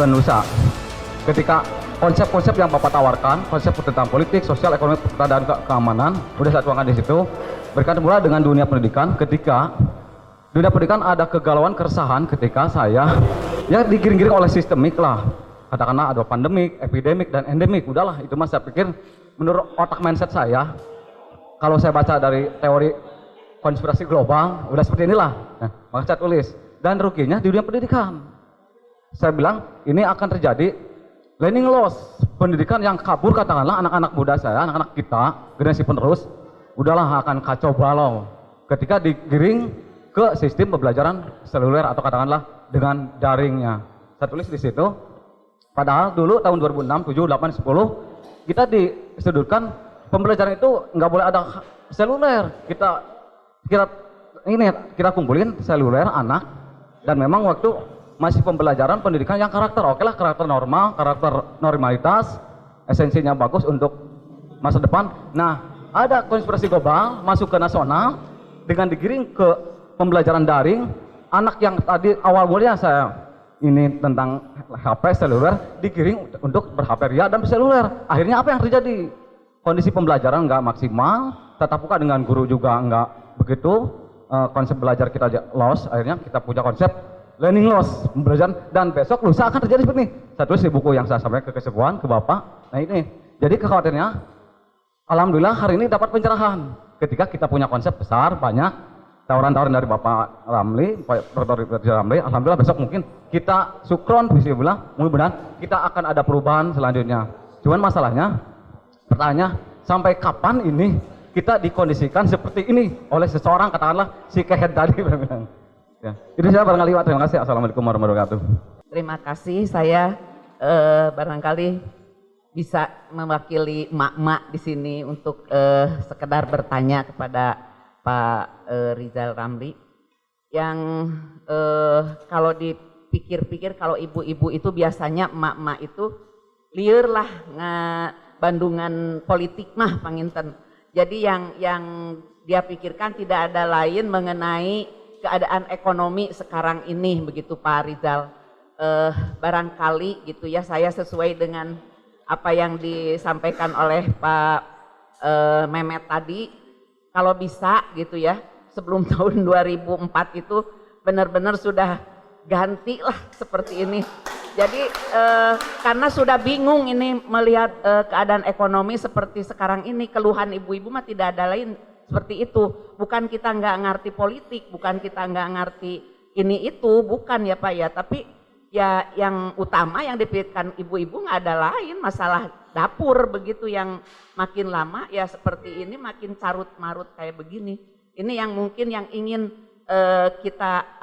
dan lusa. Ketika konsep-konsep yang Bapak tawarkan, konsep tentang politik, sosial, ekonomi, pertahanan, keamanan, udah saya tuangkan di situ. Berkaitan pula dengan dunia pendidikan, ketika dunia pendidikan ada kegalauan, keresahan ketika saya ya digiring-giring oleh sistemik lah. Katakanlah ada pandemik, epidemik, dan endemik. Udahlah, itu mas saya pikir menurut otak mindset saya, kalau saya baca dari teori konspirasi global, udah seperti inilah. Nah, maka saya tulis. Dan ruginya di dunia pendidikan. Saya bilang, ini akan terjadi learning loss. Pendidikan yang kabur, katakanlah anak-anak muda saya, anak-anak kita, generasi penerus, udahlah akan kacau balau. Ketika digiring ke sistem pembelajaran seluler atau katakanlah dengan daringnya. Saya tulis di situ, padahal dulu tahun 2006, 7, 8, 10, kita disudutkan pembelajaran itu nggak boleh ada seluler. Kita kumpulin seluler anak, dan memang waktu masih pembelajaran pendidikan yang karakter, oke lah, karakter normal, karakter normalitas, esensinya bagus untuk masa depan. Nah, ada konspirasi global masuk ke nasional dengan digiring ke pembelajaran daring. Anak yang tadi awal mulanya saya ini tentang HP seluler digiring untuk ber-HP ria dan seluler. Akhirnya apa yang terjadi? Kondisi pembelajaran nggak maksimal, tatap muka dengan guru juga nggak begitu. Konsep belajar kita loss, akhirnya kita punya konsep learning loss, pembelajaran, dan besok lusa akan terjadi seperti ini. Saya tulis di buku yang saya sampaikan ke kesepuan, ke Bapak. Nah ini, jadi kekhawatirannya, alhamdulillah hari ini dapat pencerahan. Ketika kita punya konsep besar, banyak tawaran-tawaran dari Bapak Ramli, Dr. Ramli, alhamdulillah besok mungkin kita sukron, bisa bilang, mudah-mudahan kita akan ada perubahan selanjutnya. Cuman masalahnya, pertanyaannya, sampai kapan ini kita dikondisikan seperti ini oleh seseorang, katakanlah si Kehed tadi. Ya, itu saya barangkali. Terima kasih. Assalamualaikum warahmatullahi wabarakatuh. Terima kasih. Saya barangkali bisa mewakili emak-emak di sini untuk sekedar bertanya kepada Pak Rizal Ramli. Yang kalau dipikir-pikir, kalau ibu-ibu itu biasanya emak-emak itu liur lah bandungan politik mah panginten. Jadi yang dia pikirkan tidak ada lain mengenai keadaan ekonomi sekarang ini, begitu Pak Rizal. Barangkali gitu ya, saya sesuai dengan apa yang disampaikan oleh Pak Mehmet tadi, kalau bisa gitu ya, sebelum tahun 2004 itu benar-benar sudah ganti lah seperti ini. Jadi karena sudah bingung ini melihat keadaan ekonomi seperti sekarang ini, keluhan ibu-ibu mah tidak ada lain seperti itu. Bukan kita nggak ngerti politik, bukan kita nggak ngerti ini itu, bukan ya Pak ya. Tapi ya yang utama yang dipikirkan ibu-ibu nggak ada lain, masalah dapur begitu yang makin lama ya seperti ini makin carut marut kayak begini. Ini yang mungkin yang ingin kita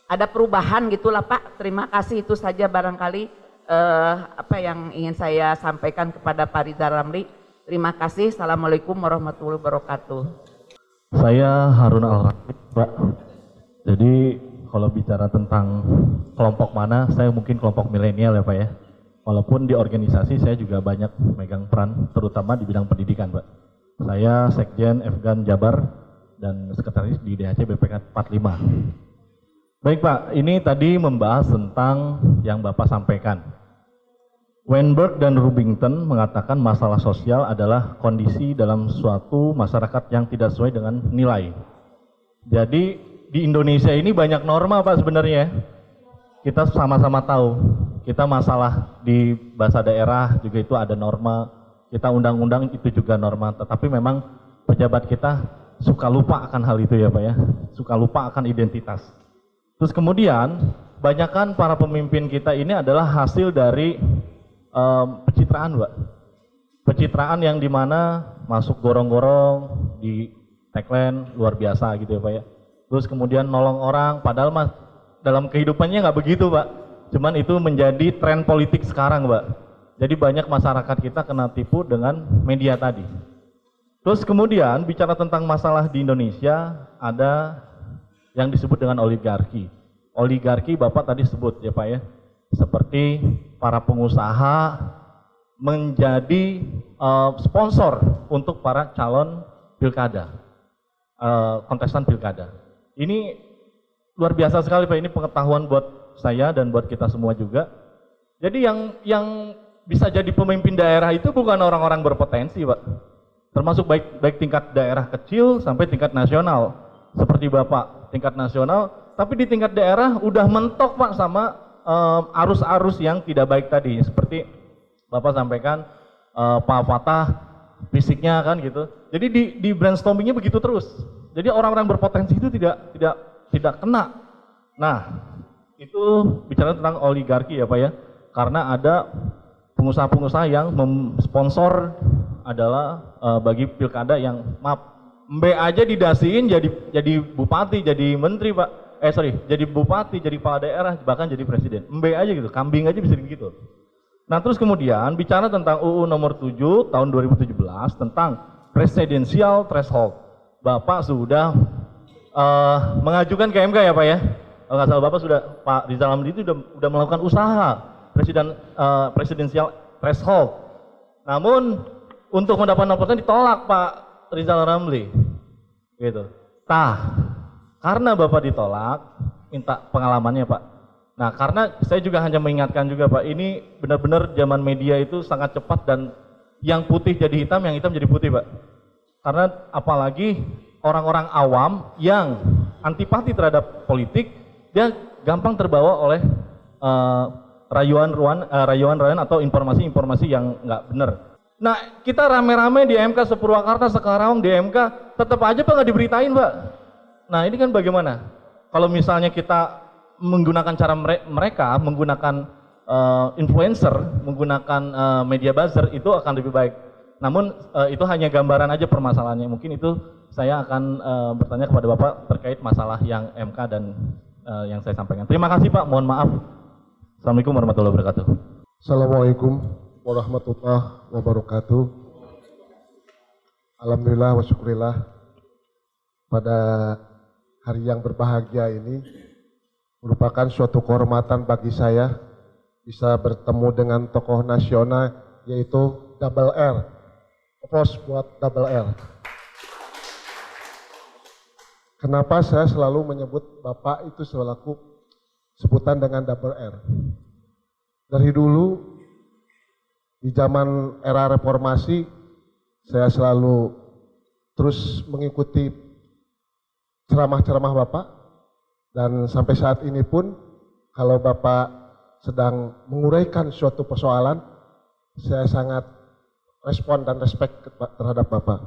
ada perubahan gitulah Pak. Terima kasih, itu saja barangkali apa yang ingin saya sampaikan kepada Pak Rizal Ramli. Terima kasih. Assalamualaikum warahmatullahi wabarakatuh. Saya Harun Al-Rashid, Pak. Jadi kalau bicara tentang kelompok mana, saya mungkin kelompok milenial ya Pak ya. Walaupun di organisasi saya juga banyak megang peran, terutama di bidang pendidikan Pak. Saya Sekjen Afgan Jabar dan Sekretaris di DHC BPK 45. Baik Pak, ini tadi membahas tentang yang Bapak sampaikan. Weinberg dan Rubington mengatakan masalah sosial adalah kondisi dalam suatu masyarakat yang tidak sesuai dengan nilai. Jadi di Indonesia ini banyak norma Pak sebenarnya. Kita sama-sama tahu, kita masalah di bahasa daerah juga itu ada norma, kita undang-undang itu juga norma, tetapi memang pejabat kita suka lupa akan hal itu ya Pak ya, suka lupa akan identitas. Terus kemudian, banyakkan para pemimpin kita ini adalah hasil dari pencitraan Pak. Pencitraan yang dimana masuk gorong-gorong di tagline luar biasa gitu ya Pak ya. Terus kemudian nolong orang, padahal mas dalam kehidupannya nggak begitu Pak. Cuman itu menjadi tren politik sekarang Pak. Jadi banyak masyarakat kita kena tipu dengan media tadi. Terus kemudian bicara tentang masalah di Indonesia, ada yang disebut dengan oligarki. Oligarki Bapak tadi sebut ya Pak ya. Seperti para pengusaha menjadi sponsor untuk para calon pilkada, kontestan pilkada. Ini luar biasa sekali Pak, ini pengetahuan buat saya dan buat kita semua juga. Jadi yang bisa jadi pemimpin daerah itu bukan orang-orang berpotensi, Pak. Termasuk baik tingkat daerah kecil sampai tingkat nasional. Seperti Bapak tingkat nasional, tapi di tingkat daerah udah mentok, Pak, sama arus-arus yang tidak baik tadi. Seperti Bapak sampaikan, Pak Fatah fisiknya kan gitu. Jadi di brainstormingnya begitu terus. Jadi orang-orang berpotensi itu tidak kena. Nah, itu bicara tentang oligarki ya Pak ya. Karena ada pengusaha-pengusaha yang memsponsor adalah bagi pilkada yang Mbe aja didasiin jadi bupati, jadi menteri Pak. Jadi bupati, jadi kepala daerah, bahkan jadi presiden. Mbe aja gitu, kambing aja bisa begitu. Nah terus kemudian bicara tentang UU nomor 7 tahun 2017 tentang presidensial threshold. Bapak sudah mengajukan ke MK ya Pak ya. Kalau nggak salah Bapak sudah, Pak Rizal Ramli itu sudah melakukan usaha presidensial threshold. Namun untuk mendapat 0% ditolak Pak Rizal Ramli. Gitu. Karena Bapak ditolak, minta pengalamannya Pak. Nah karena saya juga hanya mengingatkan juga Pak, ini benar-benar zaman media itu sangat cepat dan yang putih jadi hitam, yang hitam jadi putih Pak. Karena apalagi orang-orang awam yang antipati terhadap politik, dia gampang terbawa oleh rayuan-rayuan atau informasi-informasi yang nggak benar. Nah kita rame-rame di MK Sepurwakarta sekarang di MK, tetap aja Pak nggak diberitain Pak. Nah ini kan bagaimana? Kalau misalnya kita menggunakan cara mereka, menggunakan influencer, menggunakan media buzzer, itu akan lebih baik. Namun itu hanya gambaran aja permasalahannya. Mungkin itu saya akan bertanya kepada Bapak terkait masalah yang MK dan yang saya sampaikan. Terima kasih Pak, mohon maaf. Assalamualaikum warahmatullahi wabarakatuh. Assalamualaikum warahmatullahi wabarakatuh. Alhamdulillah wa syukurillah pada hari yang berbahagia ini merupakan suatu kehormatan bagi saya bisa bertemu dengan tokoh nasional yaitu Double R. Applause buat Double R. Kenapa saya selalu menyebut Bapak itu selaku sebutan dengan Double R? Dari dulu di zaman era reformasi saya selalu terus mengikuti ceramah-ceramah Bapak. Dan sampai saat ini pun kalau Bapak sedang menguraikan suatu persoalan, saya sangat respon dan respect terhadap Bapak.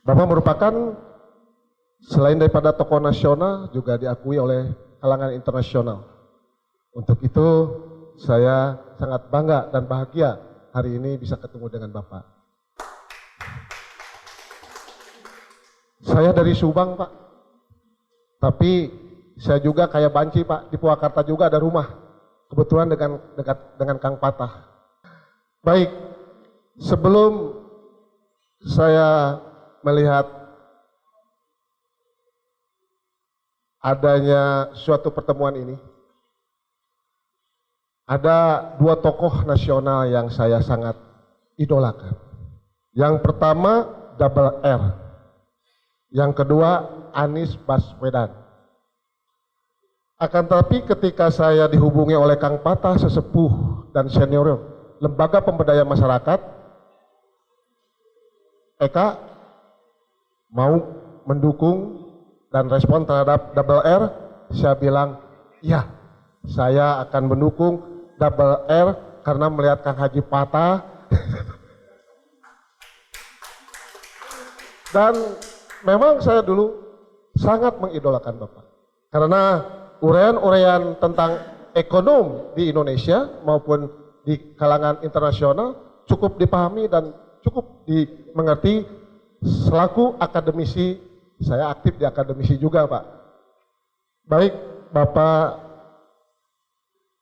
Bapak merupakan selain daripada tokoh nasional juga diakui oleh kalangan internasional. Untuk itu saya sangat bangga dan bahagia hari ini bisa ketemu dengan Bapak. Saya dari Subang Pak, tapi saya juga kayak Banci Pak, di Purwakarta juga ada rumah. Kebetulan dekat dengan Kang Patah. Baik, sebelum saya melihat adanya suatu pertemuan ini, ada dua tokoh nasional yang saya sangat idolakan. Yang pertama Double R, yang kedua Anies Baswedan. Akan tetapi ketika saya dihubungi oleh Kang Patah, sesepuh dan senior Lembaga Pemberdayaan Masyarakat, Eka mau mendukung dan respon terhadap Double R, saya bilang, iya, saya akan mendukung Double R karena melihat Kang Haji Patah dan memang saya dulu sangat mengidolakan Bapak karena uraian-uraian tentang ekonomi di Indonesia maupun di kalangan internasional cukup dipahami dan cukup dimengerti. Selaku akademisi, saya aktif di akademisi juga Pak. Baik Bapak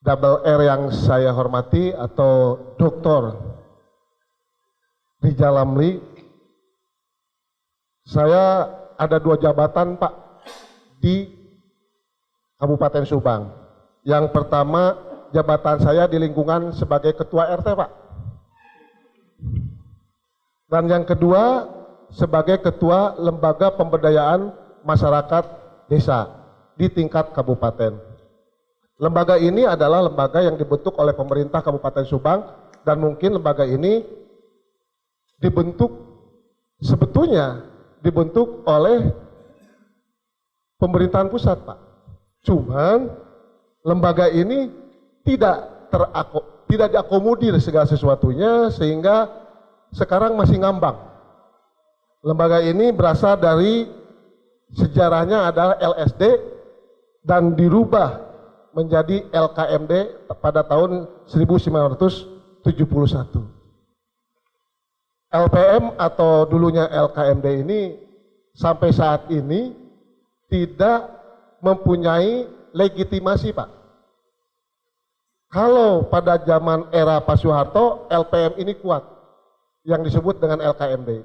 Double R yang saya hormati atau Dr. Rizal Ramli, saya ada dua jabatan Pak di Kabupaten Subang. Yang pertama jabatan saya di lingkungan sebagai ketua RT Pak. Dan yang kedua sebagai ketua Lembaga Pemberdayaan Masyarakat Desa di tingkat kabupaten. Lembaga ini adalah lembaga yang dibentuk oleh pemerintah Kabupaten Subang dan mungkin lembaga ini sebetulnya dibentuk oleh pemerintahan pusat, Pak. Cuman lembaga ini tidak diakomodir segala sesuatunya sehingga sekarang masih ngambang. Lembaga ini berasal dari sejarahnya adalah LSD dan dirubah menjadi LKMD pada tahun 1971. LPM atau dulunya LKMD ini sampai saat ini tidak mempunyai legitimasi, Pak. Kalau pada zaman era Pak Soeharto, LPM ini kuat, yang disebut dengan LKMD.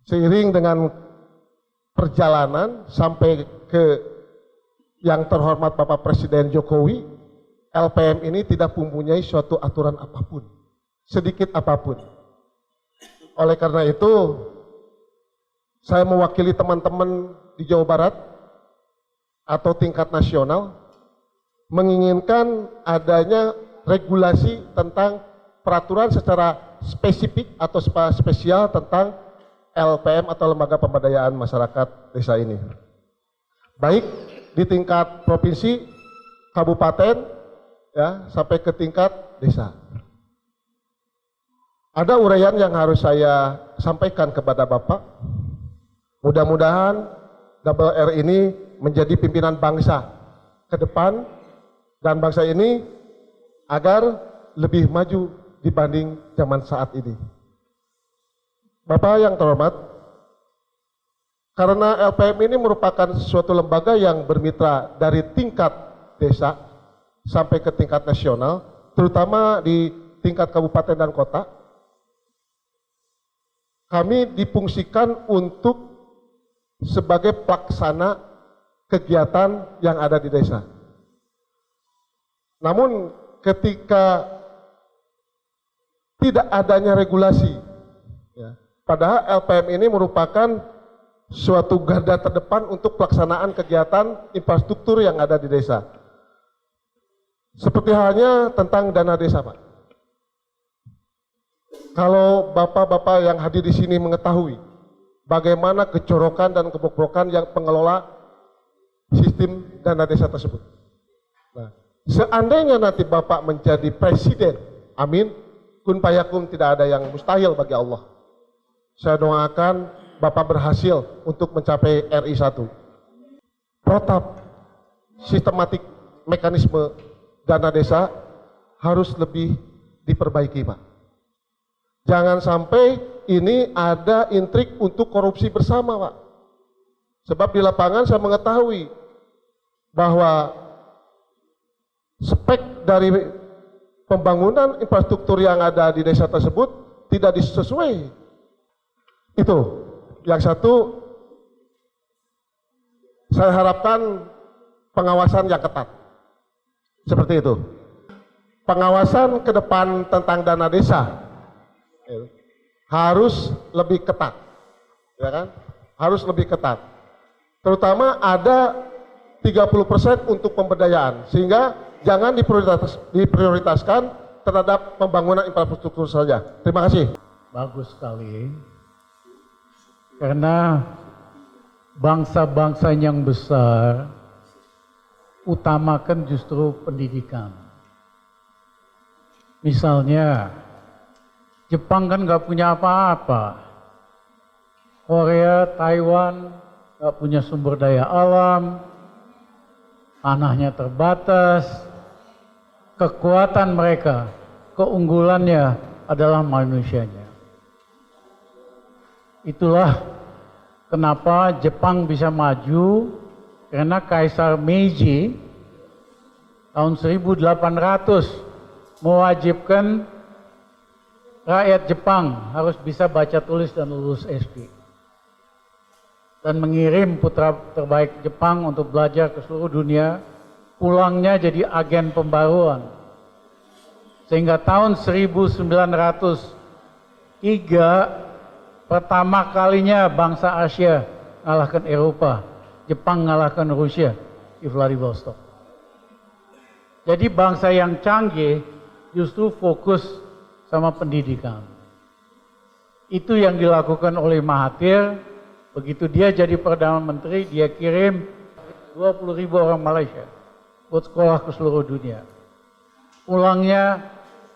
Seiring dengan perjalanan sampai ke yang terhormat Bapak Presiden Jokowi, LPM ini tidak mempunyai suatu aturan apapun, sedikit apapun. Oleh karena itu, saya mewakili teman-teman di Jawa Barat atau tingkat nasional menginginkan adanya regulasi tentang peraturan secara spesifik atau spesial tentang LPM atau Lembaga Pemberdayaan Masyarakat Desa ini. Baik di tingkat provinsi, kabupaten, ya, sampai ke tingkat desa. Ada uraian yang harus saya sampaikan kepada Bapak. Mudah-mudahan Double R ini menjadi pimpinan bangsa ke depan dan bangsa ini agar lebih maju dibanding zaman saat ini. Bapak yang terhormat, karena LPM ini merupakan suatu lembaga yang bermitra dari tingkat desa sampai ke tingkat nasional, terutama di tingkat kabupaten dan kota, kami difungsikan untuk sebagai pelaksana kegiatan yang ada di desa. Namun ketika tidak adanya regulasi, ya, padahal LPM ini merupakan suatu garda terdepan untuk pelaksanaan kegiatan infrastruktur yang ada di desa. Seperti halnya tentang dana desa, Pak. Kalau bapak-bapak yang hadir di sini mengetahui bagaimana kecorokan dan kebobrokan yang pengelola sistem dana desa tersebut. Nah, seandainya nanti Bapak menjadi presiden, amin, kun fayakum, tidak ada yang mustahil bagi Allah. Saya doakan Bapak berhasil untuk mencapai RI 1. Protap, sistematik mekanisme dana desa harus lebih diperbaiki, Pak. Jangan sampai ini ada intrik untuk korupsi bersama, Pak. Sebab di lapangan saya mengetahui bahwa spek dari pembangunan infrastruktur yang ada di desa tersebut tidak disesuai. Itu. Yang satu, saya harapkan pengawasan yang ketat. Seperti itu. Pengawasan ke depan tentang dana desa harus lebih ketat. Ya kan? Harus lebih ketat. Terutama ada 30% untuk pemberdayaan, sehingga jangan diprioritaskan terhadap pembangunan infrastruktur saja. Terima kasih. Bagus sekali. Karena bangsa-bangsa yang besar utamakan justru pendidikan. Misalnya, Jepang kan nggak punya apa-apa. Korea, Taiwan nggak punya sumber daya alam, tanahnya terbatas. Kekuatan mereka, keunggulannya adalah manusianya. Itulah kenapa Jepang bisa maju, karena Kaisar Meiji tahun 1800 mewajibkan rakyat Jepang harus bisa baca tulis dan lulus SD. Dan mengirim putra terbaik Jepang untuk belajar ke seluruh dunia, pulangnya jadi agen pembaruan. Sehingga tahun 1903 pertama kalinya bangsa Asia ngalahkan Eropa, Jepang ngalahkan Rusia di Vladivostok. Jadi bangsa yang canggih justru fokus sama pendidikan. Itu yang dilakukan oleh Mahathir. Begitu dia jadi Perdana Menteri, dia kirim 20.000 orang Malaysia buat sekolah ke seluruh dunia. Pulangnya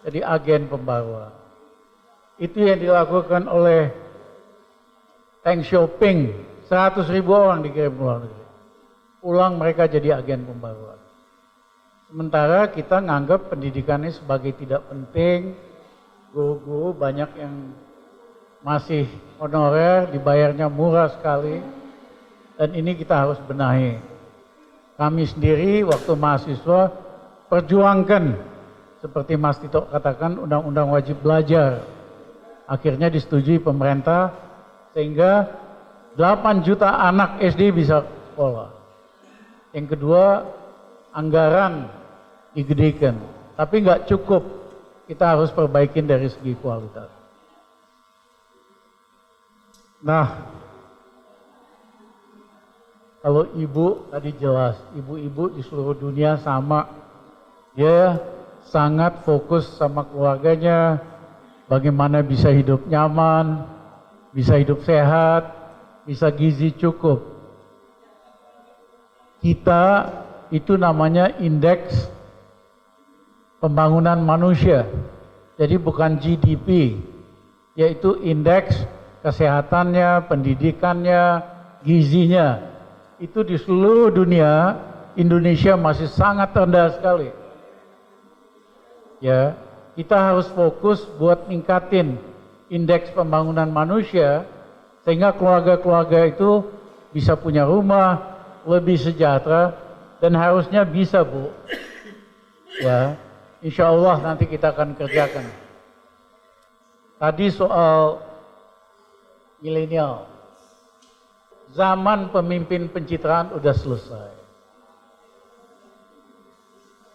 jadi agen pembawa. Itu yang dilakukan oleh Deng Xiaoping, 100.000 orang dikirim ke luar negeri. Pulang mereka jadi agen pembawa. Sementara kita nganggap pendidikannya sebagai tidak penting, guru-guru banyak yang masih honorer, dibayarnya murah sekali, dan ini kita harus benahi. Kami sendiri waktu mahasiswa perjuangkan, seperti Mas Tito katakan, undang-undang wajib belajar. Akhirnya disetujui pemerintah, sehingga 8 juta anak SD bisa sekolah. Yang kedua, anggaran digedekan, tapi nggak cukup, kita harus perbaikin dari segi kualitas. Nah, kalau ibu tadi jelas, ibu-ibu di seluruh dunia sama, dia sangat fokus sama keluarganya, bagaimana bisa hidup nyaman, bisa hidup sehat, bisa gizi cukup. Kita itu namanya indeks pembangunan manusia, jadi bukan GDP, yaitu indeks kesehatannya, pendidikannya, gizinya. Itu di seluruh dunia, Indonesia masih sangat rendah sekali. Ya, kita harus fokus buat ningkatin indeks pembangunan manusia, sehingga keluarga-keluarga itu bisa punya rumah, lebih sejahtera, dan harusnya bisa, Bu. Ya, insya Allah nanti kita akan kerjakan. Tadi soal milenial, zaman pemimpin pencitraan udah selesai.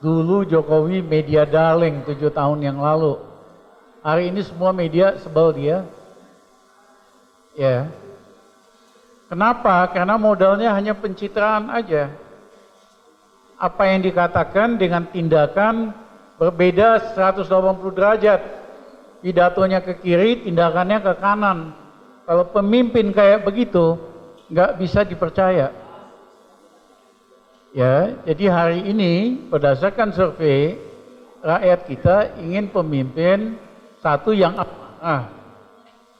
Dulu Jokowi media darling 7 tahun yang lalu. Hari ini semua media sebel dia. Ya. Kenapa? Karena modalnya hanya pencitraan aja. Apa yang dikatakan dengan tindakan berbeda 180 derajat. Pidatonya ke kiri, tindakannya ke kanan. Kalau pemimpin kayak begitu, nggak bisa dipercaya. Ya, jadi hari ini berdasarkan survei, rakyat kita ingin pemimpin satu yang amanah,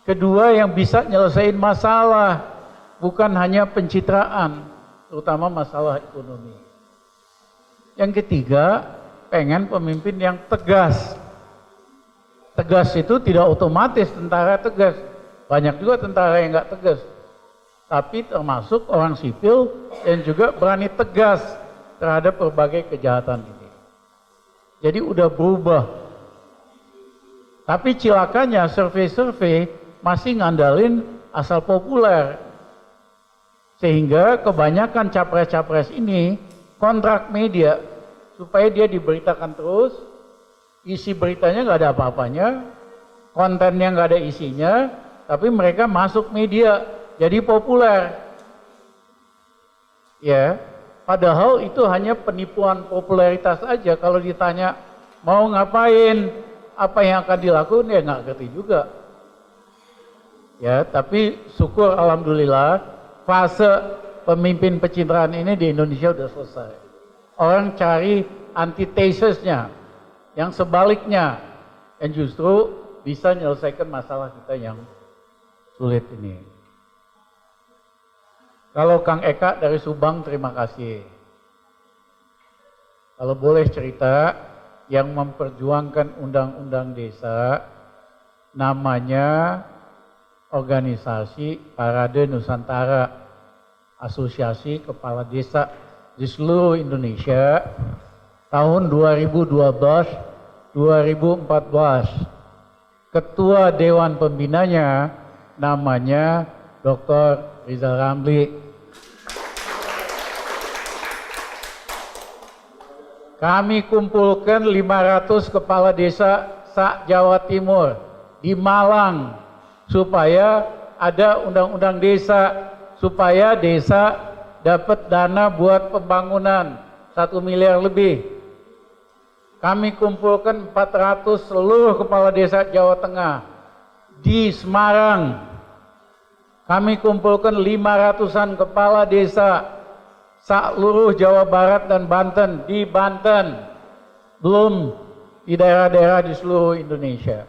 kedua yang bisa nyelesain masalah, bukan hanya pencitraan, terutama masalah ekonomi. Yang ketiga, pengen pemimpin yang tegas. Tegas itu tidak otomatis tentara tegas. Banyak juga tentara yang nggak tegas, tapi termasuk orang sipil yang juga berani tegas terhadap berbagai kejahatan ini. Jadi udah berubah. Tapi cilakanya survei-survei masih ngandalin asal populer. Sehingga kebanyakan capres-capres ini kontrak media supaya dia diberitakan terus, isi beritanya nggak ada apa-apanya, kontennya nggak ada isinya, tapi mereka masuk media, jadi populer. Ya, padahal itu hanya penipuan popularitas aja. Kalau ditanya mau ngapain, apa yang akan dilakukan, ya nggak ngerti juga. Ya, tapi syukur alhamdulillah fase pemimpin pencitraan ini di Indonesia udah selesai. Orang cari antitesesnya, yang sebaliknya, yang justru bisa menyelesaikan masalah kita yang sulit ini. Kalau Kang Eka dari Subang, terima kasih. Kalau boleh cerita, yang memperjuangkan undang-undang desa, namanya Organisasi Parade Nusantara, Asosiasi Kepala Desa di seluruh Indonesia, tahun 2012-2014. Ketua Dewan Pembinanya namanya Dr. Rizal Ramli. Kami kumpulkan 500 kepala desa se-Jawa Timur di Malang supaya ada undang-undang desa, supaya desa dapat dana buat pembangunan 1 miliar lebih. kami kumpulkan 400 seluruh kepala desa Jawa Tengah. Di Semarang, kami kumpulkan 500-an kepala desa seluruh Jawa Barat dan Banten. Di Banten, belum di daerah-daerah di seluruh Indonesia.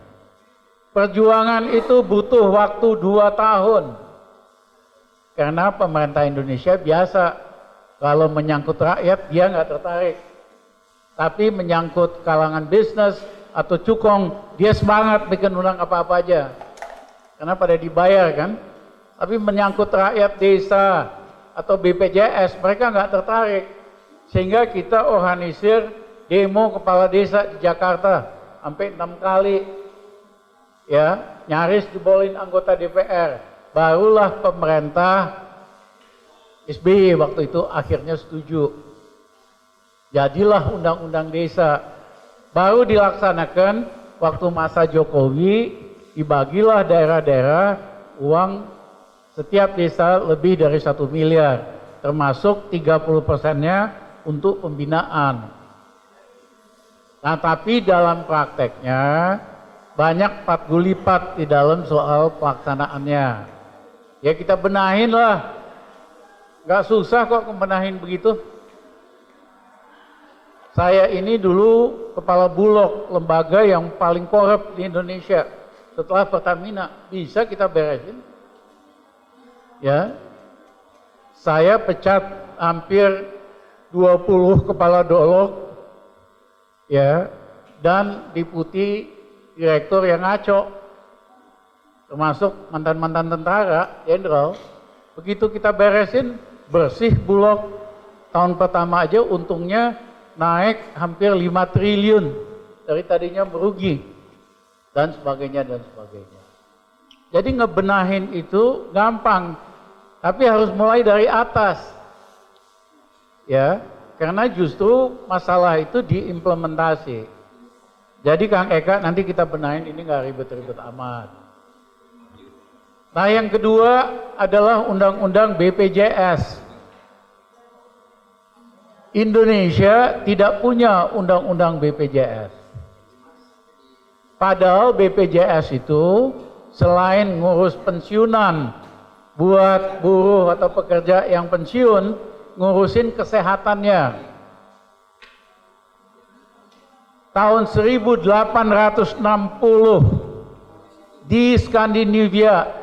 Perjuangan itu butuh waktu 2 tahun. Karena pemerintah Indonesia biasa, kalau menyangkut rakyat dia nggak tertarik. Tapi menyangkut kalangan bisnis atau cukong, dia semangat bikin undang apa-apa aja. Karena pada dibayar kan. Tapi menyangkut rakyat desa atau BPJS, mereka nggak tertarik. Sehingga kita organisir demo kepala desa di Jakarta sampai 6 kali. Ya, nyaris jebolin anggota DPR. Barulah pemerintah SBY waktu itu akhirnya setuju. Jadilah undang-undang desa. Baru dilaksanakan waktu masa Jokowi, dibagilah daerah-daerah uang setiap desa lebih dari 1 miliar, termasuk 30%-nya untuk pembinaan. Nah, tapi dalam prakteknya banyak pat gulipat di dalam soal pelaksanaannya. Ya kita benahin lah. Nggak susah kok membenahin begitu. Saya ini dulu kepala Bulog, lembaga yang paling korup di Indonesia. Setelah Pertamina, bisa kita beresin. Ya, saya pecat hampir 20 kepala dolog, ya, dan deputi direktur yang ngaco, termasuk mantan-mantan tentara, jenderal. Begitu kita beresin, bersih Bulog. Tahun pertama aja untungnya naik hampir 5 triliun dari tadinya merugi dan sebagainya dan sebagainya. Jadi ngebenahin itu gampang, tapi harus mulai dari atas. Ya, karena justru masalah itu diimplementasi. Jadi Kang Eka nanti kita benahin ini nggak ribet-ribet amat. Nah yang kedua adalah undang-undang BPJS. Indonesia tidak punya undang-undang BPJS. Padahal BPJS itu selain ngurus pensiunan buat buruh atau pekerja yang pensiun, ngurusin kesehatannya. Tahun 1860 di Skandinavia,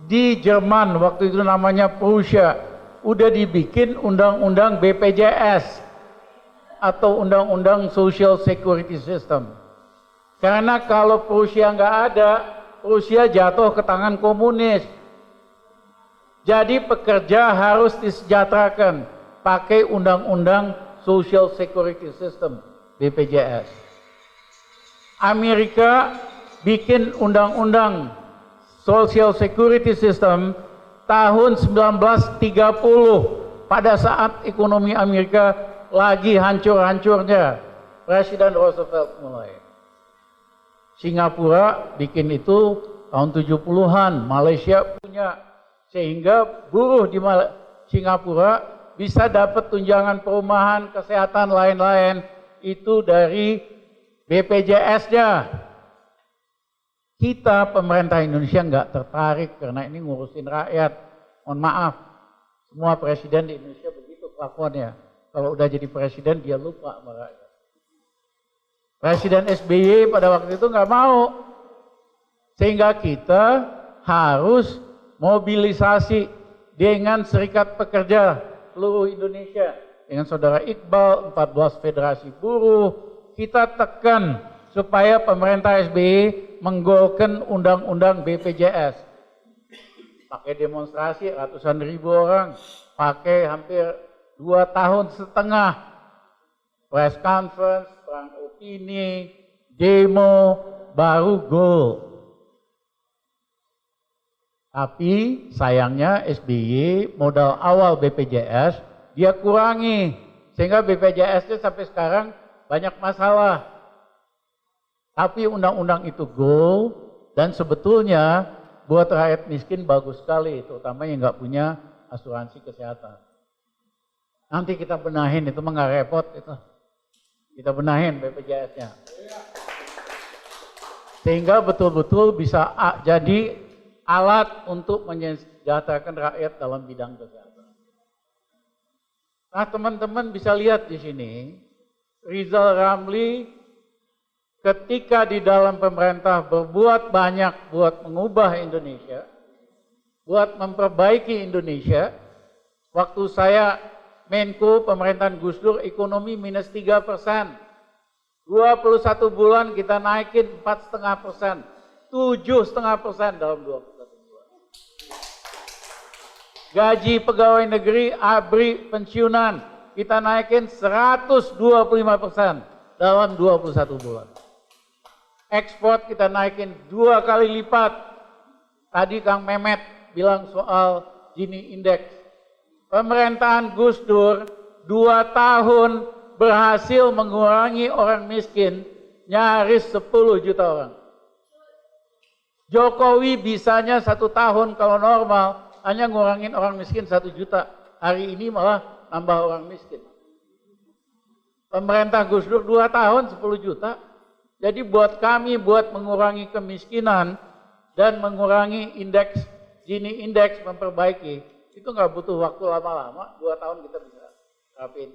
di Jerman, waktu itu namanya Prussia, udah dibikin undang-undang BPJS atau undang-undang Social Security System. Karena kalau Prussia nggak ada, Prussia jatuh ke tangan komunis. Jadi pekerja harus disejahterakan pakai undang-undang Social Security System BPJS. Amerika bikin undang-undang Social Security System tahun 1930 pada saat ekonomi Amerika lagi hancur-hancurnya. Presiden Roosevelt mulai. Singapura bikin itu tahun 70-an, Malaysia punya, sehingga buruh di Singapura bisa dapat tunjangan perumahan, kesehatan, lain-lain itu dari BPJS-nya. Kita pemerintah Indonesia nggak tertarik karena ini ngurusin rakyat. Mohon maaf, semua presiden di Indonesia begitu kelakuannya. Kalau udah jadi presiden dia lupa sama rakyat. Presiden SBY pada waktu itu nggak mau, sehingga kita harus mobilisasi dengan Serikat Pekerja seluruh Indonesia, dengan Saudara Iqbal, 14 federasi buruh, kita tekan supaya pemerintah SBY menggolkan undang-undang BPJS. Pakai demonstrasi ratusan ribu orang, pakai hampir 2 tahun setengah, press conference, perang opini, demo, baru goal. Tapi sayangnya SBY modal awal BPJS dia kurangi, sehingga BPJS-nya sampai sekarang banyak masalah. Tapi undang-undang itu goal, dan sebetulnya buat rakyat miskin bagus sekali, terutama yang nggak punya asuransi kesehatan. Nanti kita benahin, itu mah nggak repot itu. Kita benahin BPJS-nya. Sehingga betul-betul bisa jadi alat untuk mensejahterakan rakyat dalam bidang kesehatan. Nah, teman-teman bisa lihat di sini, Rizal Ramli ketika di dalam pemerintah berbuat banyak buat mengubah Indonesia, buat memperbaiki Indonesia. Waktu saya Menko pemerintahan Gus Dur, ekonomi minus 3%. 21 bulan kita naikin 4,5%. 7,5% dalam 21 bulan. Gaji pegawai negeri, ABRI, pensiunan, kita naikin 125% dalam 21 bulan. Ekspor kita naikin 2 kali lipat. Tadi Kang Mehmet bilang soal Gini Index. Pemerintahan Gus Dur 2 tahun berhasil mengurangi orang miskin nyaris 10 juta orang. Jokowi bisanya 1 tahun kalau normal hanya ngurangin orang miskin 1 juta. Hari ini malah nambah orang miskin. Pemerintah Gus Dur 2 tahun 10 juta. Jadi buat kami buat mengurangi kemiskinan dan mengurangi indeks Gini Index memperbaiki. Itu nggak butuh waktu lama-lama, 2 tahun kita bisa terapin.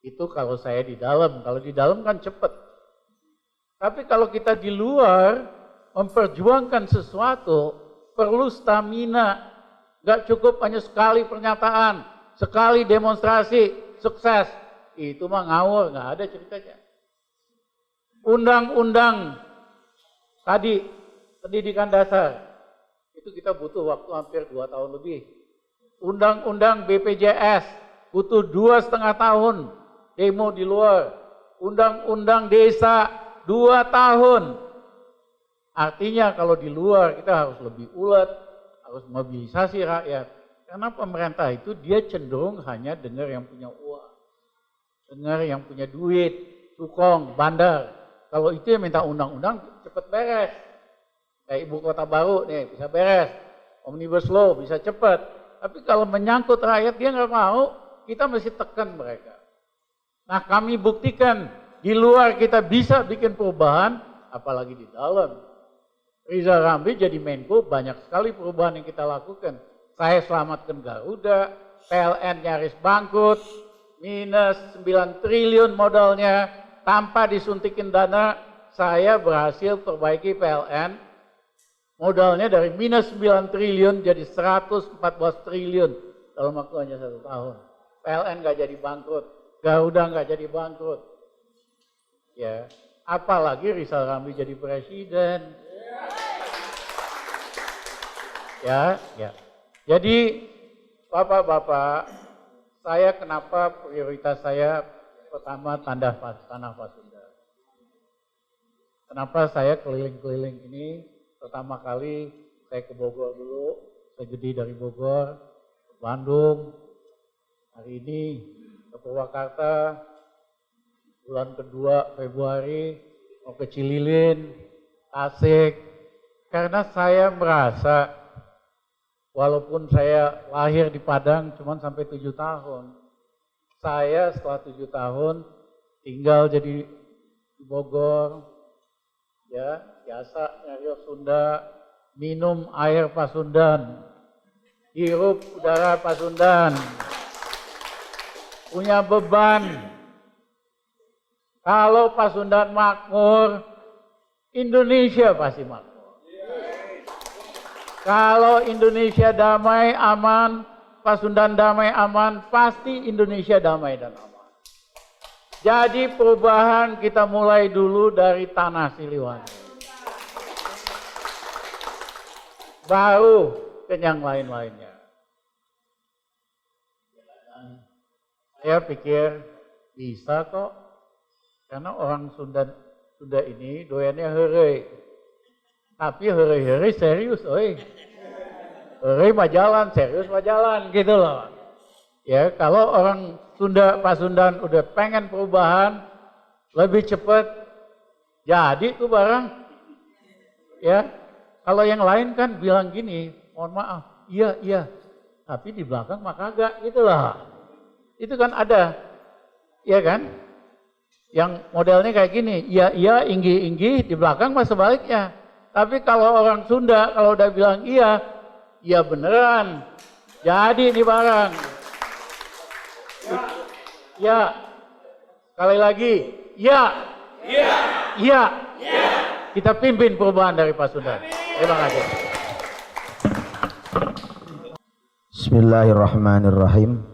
Itu kalau saya di dalam, kalau di dalam kan cepet. Tapi kalau kita di luar memperjuangkan sesuatu, perlu stamina. Nggak cukup hanya sekali pernyataan, sekali demonstrasi, sukses. Itu mah ngawur, nggak ada ceritanya. Undang-undang tadi, pendidikan dasar. Itu kita butuh waktu hampir 2 tahun lebih. Undang-undang BPJS butuh 2,5 tahun demo di luar. Undang-undang desa 2 tahun. Artinya kalau di luar kita harus lebih ulet, harus mobilisasi rakyat. Karena pemerintah itu dia cenderung hanya dengar yang punya uang. Dengar yang punya duit, tukang, bandar. Kalau itu yang minta undang-undang cepat beres. Kayak ibu kota baru nih bisa beres, omnibus law bisa cepat. Tapi kalau menyangkut rakyat dia nggak mau, kita mesti tekan mereka. Nah kami buktikan di luar kita bisa bikin perubahan, apalagi di dalam. Rizal Ramli jadi Menko banyak sekali perubahan yang kita lakukan. Saya selamatkan Garuda, PLN nyaris bangkrut, minus 9 triliun modalnya, tanpa disuntikin dana, saya berhasil perbaiki PLN. Modalnya dari minus 9 triliun jadi 114 triliun dalam waktu hanya 1 tahun. PLN nggak jadi bangkrut, Garuda nggak jadi bangkrut. Ya, apalagi Rizal Ramli jadi presiden. Ya. Jadi bapak-bapak, saya kenapa prioritas saya pertama tanah Pasundan. Kenapa saya keliling-keliling ini? Pertama kali saya ke Bogor dulu, saya gede dari Bogor, ke Bandung, hari ini ke Purwakarta, bulan kedua Februari mau ke Cililin, Tasik, karena saya merasa walaupun saya lahir di Padang cuma sampai 7 tahun, saya setelah 7 tahun tinggal jadi di Bogor, ya biasa nyari Sunda, minum air Pasundan, hirup udara Pasundan, punya beban. Kalau Pasundan makmur, Indonesia pasti makmur. Kalau Indonesia damai, aman, Pasundan damai, aman, pasti Indonesia damai dan aman. Jadi perubahan kita mulai dulu dari tanah Siliwangi. Baru ke yang lain-lainnya. Saya pikir bisa kok. Karena orang Sunda ini doyannya heureuy. Tapi heureuy serius, oi. Heureuy mah jalan, serius mah jalan gitu loh. Ya, kalau orang Sunda, Pasundan udah pengen perubahan lebih cepat, jadi tuh barang. Ya, kalau yang lain kan bilang gini, mohon maaf, iya, tapi di belakang mah kagak gitu loh. Itu kan ada, ya kan? yang modelnya kayak gini, iya, inggi, di belakang mah sebaliknya. Tapi kalau orang Sunda, kalau udah bilang iya, iya beneran. Jadi ini barang. Ya, sekali lagi, iya. Kita pimpin perubahan dari Pak Sunda. Terima kasih. Bismillahirrahmanirrahim.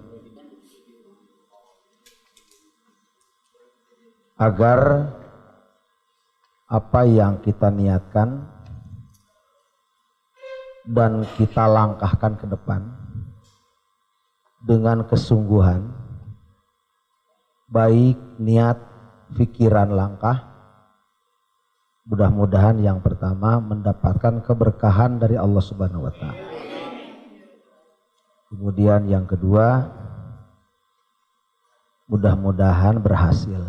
Agar apa yang kita niatkan dan kita langkahkan ke depan dengan kesungguhan, baik niat, pikiran, langkah, mudah-mudahan yang pertama mendapatkan keberkahan dari Allah Subhanahu wa Ta'ala. Kemudian yang kedua, mudah-mudahan berhasil.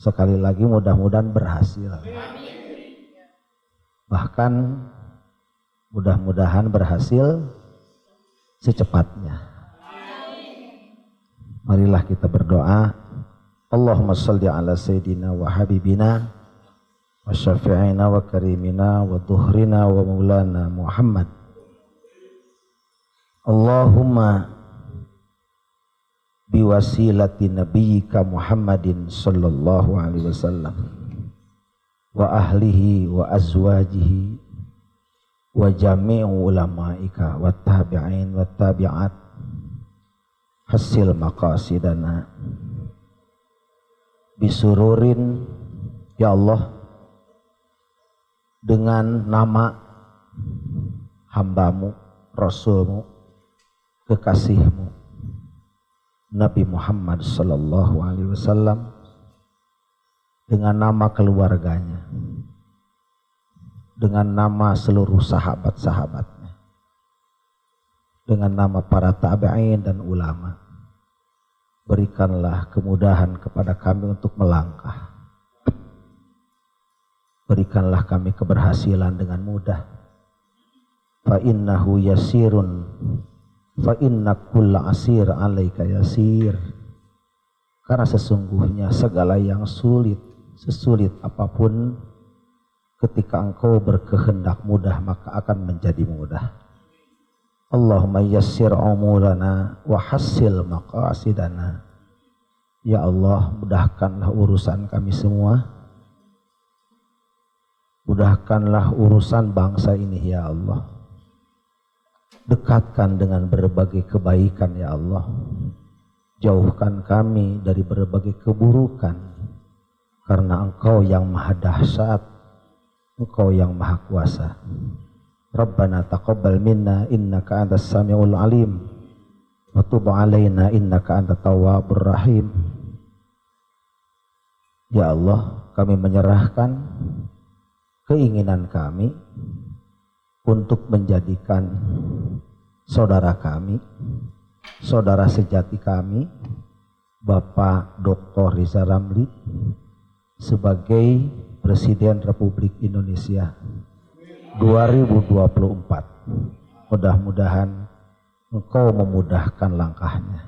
Sekali lagi mudah-mudahan berhasil. Bahkan mudah-mudahan berhasil secepatnya. Marilah kita berdoa. Allahumma salli ala sayyidina wa habibina wa syafi'ina wa karimina wa dhuhrina wa maulana Muhammad. Allahumma biwasilati nabiyyika Muhammadin sallallahu alaihi wasallam wa ahlihi wa azwajihi wa jami'u ulamaika wa tabi'in wa tabi'at hasil maqasidana bisururin ya Allah, dengan nama hambamu, rasulmu, kekasihmu Nabi Muhammad sallallahu alaihi wasallam, dengan nama keluarganya, dengan nama seluruh sahabat-sahabatnya, dengan nama para tabi'in dan ulama. Berikanlah kemudahan kepada kami untuk melangkah. Berikanlah kami keberhasilan dengan mudah. Fa innahu yasirun fa inna kulla asir alaika yasir. Karena sesungguhnya segala yang sulit, sesulit apapun, ketika engkau berkehendak mudah maka akan menjadi mudah. Allahumma yassir umurana wa hassil maqasidana. Ya Allah, mudahkanlah urusan kami semua. Mudahkanlah urusan bangsa ini ya Allah. Dekatkan dengan berbagai kebaikan ya Allah. Jauhkan kami dari berbagai keburukan, karena Engkau yang maha dahsyat, Engkau yang maha kuasa. Rabbana taqabbal minna innaka antas samiul alim wa tub alaina innaka antat tawwabur rahim. Ya Allah, kami menyerahkan keinginan kami untuk menjadikan saudara kami, saudara sejati kami, Bapak Dr. Rizal Ramli sebagai Presiden Republik Indonesia 2024. Mudah-mudahan Engkau memudahkan langkahnya.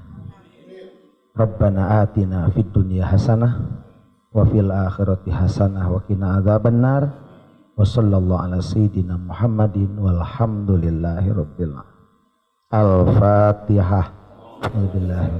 Rabbana atina fid dunya hasanah wa fil akhirati hasanah wa qina adzabannar. Wa sallallahu ala sayyidina Muhammadin walhamdulillahi rabbil alamin. Al-Fatihah. Alhamdulillah.